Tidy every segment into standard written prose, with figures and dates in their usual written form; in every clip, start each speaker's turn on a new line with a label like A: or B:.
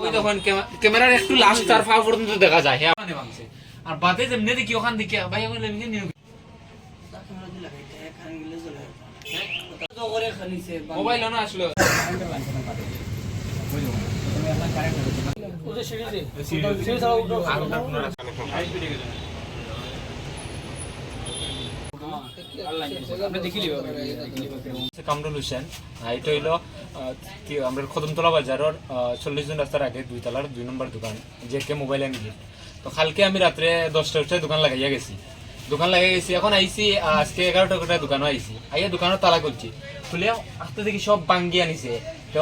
A: ওই তখন ক্যামেরার একটু লাস্ট তার ফাও পর্যন্ত দেখা যায় হ্যাঁ মানে ভাঙছে আর বাদে যেমনি দেখি ওখান থেকে ভাই বলে এমনি নিয়ে মোবাইল না আসলো কামরুল হোসেন এটা হইল আমরা কদমতলা বাজারের 40 জন রাস্তার আগে 2 তলার 2 নম্বর দোকান যে কে মোবাইল আনি তো কালকে আমি রাত্রে 10টা দোকান লাগাইয়া গেছি এখন আইসি আজকে 11টা দোকানও আইসি আইয়া দোকানের তালা করছি খুলে আসতে দেখি সব ভাঙ্গি আনিছে তো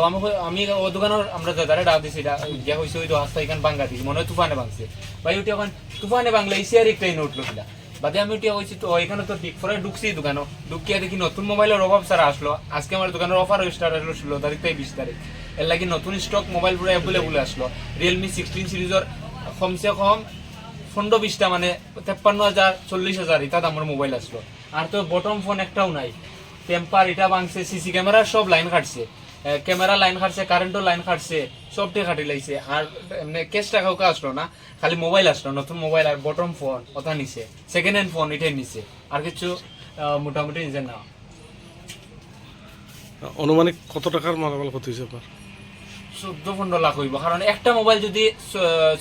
A: আমি ও দোকানের আমরা দাদারে ডাক দিছি গিয়া হয়েছে ওই রাস্তা এখানে ভাঙ্গা দিছি মনে হয় তুফানে ভাঙছে ভাই ওটি এখন তুফানে ভাঙলে এসি আর একটা নোট লোকলা বাদে আমি ওটি হয়েছি তো এখানে তো বিগ ফোরে ঢুকছি দোকানও ঢুকিয়া দেখি নতুন মোবাইলের অভাব সারা আসলো আজকে আমার দোকানের অফার স্টার্ট আসলো 16 তারিখ থেকে 20 তারিখ এর লাগি নতুন স্টক মোবাইল পুরো অ্যাভেলেবল আসলো রিয়েলমি 16 সিরিজের কমসে কম 15-20টা মানে 53,000 40,000 এটা দামের মোবাইল আসলো আর তো বটম ফোন একটাও নাই টেম্পার এটা ভাঙছে সিসি ক্যামেরার সব লাইন কাটছে ক্যামেরা লাইন কাটছে কারেন্টও লাইন কাটছে সবটি কাটি লাইছে আর এমনি ক্যাশ টাকাও আসলো না খালি মোবাইল আসলো নতুন মোবাইল আর বটম ফোন ওটা নিছে সেকেন্ড হ্যান্ড ফোন এটাই নিছে আর কিছু মোটামুটি নিছে না
B: অনুমানিক কত টাকার মালামাল কত হয়েছে আপনার
A: 14-15 লাখ হইব কারণ একটা মোবাইল যদি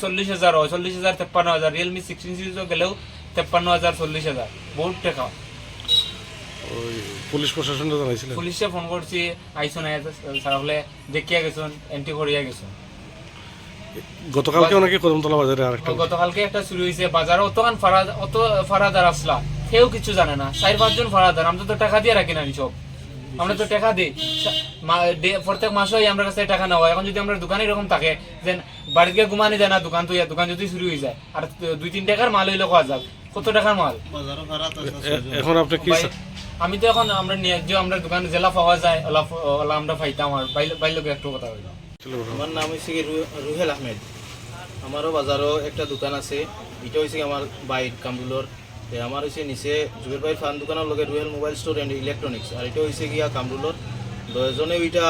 A: 40,000 হয় 40,000 53,000 রিয়েলমি 16 সিরিজও গেলেও 53,000 40,000 বহুত টাকা
B: ওই পুলিশ প্রশাসনটা জানাইছিলেন
A: পুলিশে ফোন করছি আইসো না সারা হলে দেখিয়া গেছেন এন্ট্রি করিয়া গেছেন
B: গতকালকে অনেকে কদমতলা বাজারে আরেকটা
A: গতকালকে একটা শুরু হয়েছে বাজারে অত ফারাদার আসলা কেউ কিছু জানে না 4-5 জন ফারাদার আমরা তো টাকা দিয়ে রাখি না সব আমরা তো টাকা দিই প্রত্যেক মাসেই আমরা কাছে টাকা নেওয়া এখন যদি আমরা দোকানে এরকম থাকে যে বাড়িতে ঘুমানি যায় না দোকান তো দোকান যদি শুরু হয়ে যায় আর 2-3 টাকার মাল হইলে কোয়া যাক কত টাকার মাল
B: এখন আপনি কি
A: আমি তো এখন আমরা যে আমরা দোকানে জেলা পাওয়া যায় ওলা আমরা পাইতাম আর বাইরে একটু কথা হইল
C: আমার নাম হচ্ছে রুহেল আহমেদ আমারও বাজারও একটা দোকান আছে এটা হচ্ছে আমার বাইর কামরুলর আমার হচ্ছে নিচে জুবের ভাইয়ের ফান দোকানের লগে Ruhel mobile store and electronics আর এটা হয়েছে গিয়া কামরুলর 10 জনে ওইটা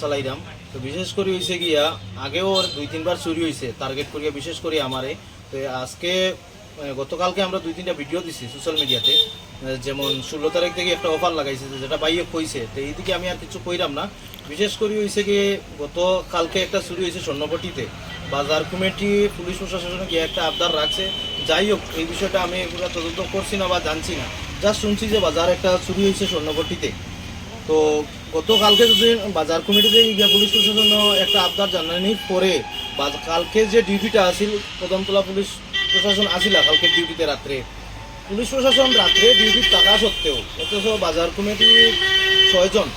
C: চালাইলাম তো বিশেষ করে হয়েছে গিয়া আগেও 2-3 বার চুরি হয়েছে টার্গেট করিয়া বিশেষ করে আমারে তো আজকে গতকালকে আমরা 2-3টা ভিডিও দিছি সোশ্যাল মিডিয়াতে যেমন 16 তারিখ থেকে একটা অফার লাগাইছে যেটা বাইয়ে কইছে তো এইদিকে আমি আর কিছু কইরাম না বিশেষ করে হয়েছে কি গতকালকে একটা চুরি হয়েছে স্বর্ণপট্টিতে বাজার কমিটি পুলিশ প্রশাসনে গিয়ে একটা আবদার রাখছে যাই হোক এই বিষয়টা আমি পুরো তদন্ত করছি না বা জানছি না জাস্ট শুনছি যে বাজার একটা চুরি হয়েছে স্বর্ণপট্টিতে তো গতকালকে যদি বাজার কমিটিতে গিয়ে পুলিশ প্রশাসন একটা আবদার জানানির পরে কালকে যে ডিউটিটা আসিল কদমতলা পুলিশ প্রশাসন আসিল কালকে ডিউটিতে রাত্রে পুলিশ প্রশাসন রাত্রে ডিউটির টাকা সত্ত্বেও অথচ বাজার কমিটি 6 জন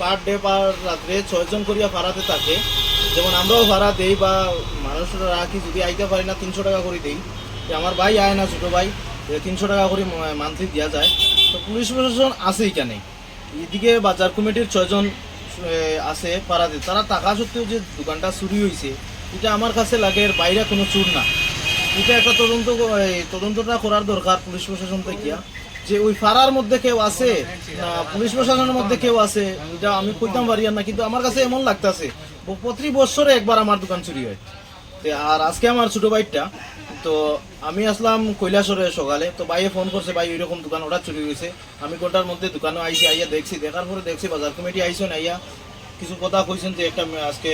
C: পার ডে পার রাত্রে 6 জন করিয়া ভাড়াতে থাকে যেমন আমরাও ভাড়া দেই বা মানুষরা রাখি যদি আইতে পারি না 300 টাকা করে দিই আমার ভাই আয় না ছোটো ভাই 300 টাকা করে মান্থলি দেওয়া যায় তো পুলিশ প্রশাসন আছে এখানে এদিকে বাজার কমিটির 6 জন আছে ভাড়াতে তারা টাকা সত্ত্বেও যে দোকানটা চুরি হয়েছে এটা আমার কাছে লাগে বাইরে কোনো চুর না এটা একটা তদন্তটা করার দরকার পুলিশ প্রশাসন থেকে যে ওই ফাড়ার মধ্যে কেউ আছে না পুলিশ প্রশাসনের মধ্যে কেউ আছে এটা আমি কইতাম পারি না কিন্তু আমার কাছে এমন লাগতেছে প্রতি বছরে একবার আমার দোকান চুরি হয় আর আজকে আমার ছোটো ভাইটা তো আমি আসলাম কৈলাসরে সকালে তো ভাইয়ে ফোন করছে ভাই ওইরকম দোকান ওটা চুরি হয়েছে আমি কোটার মধ্যে দোকানে আইসি আইয়া দেখছি দেখার পরে দেখছি বাজার কমিটি আইসেন আইয়া কিছু কথা কইছেন যে একটা আজকে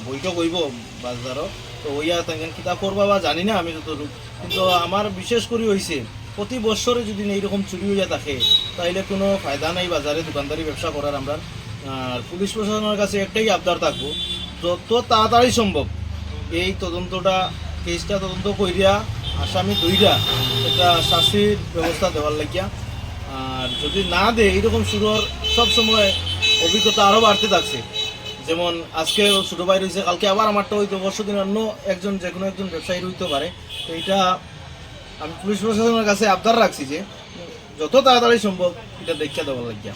C: বইটা কইব বাজারও তো ওইয়া তেমন কিতা করবা বা জানি না আমি যতটুকু কিন্তু আমার বিশেষ করে হয়েছে প্রতি বছরে যদি এইরকম চুরি হইয়া থাকে তাইলে কোনো ফায়দা নাই বাজারে দোকানদারি ব্যবসা করার আমরা আর পুলিশ প্রশাসনের কাছে একটাই আবদার থাকবো যত তাড়াতাড়ি সম্ভব এই কেসটা তদন্ত করিয়া আসামি দুইটা একটা শাস্তির ব্যবস্থা দেওয়ার লাগিয়া আর যদি না দেয় এইরকম শুরুর সবসময় অভিজ্ঞতা আরও বাড়তে থাকছে যেমন আজকে ছোটো ভাই রয়েছে কালকে আবার আমারটা হইতো পরশুদিন অন্য একজন যে কোনো একজন ব্যবসায়ী হইতে পারে তো এইটা আমি পুলিশ প্রশাসনের কাছে আবদার রাখছি যে যত তাড়াতাড়ি সম্ভব এটা দেখিয়া দেওয়ার লাগিয়া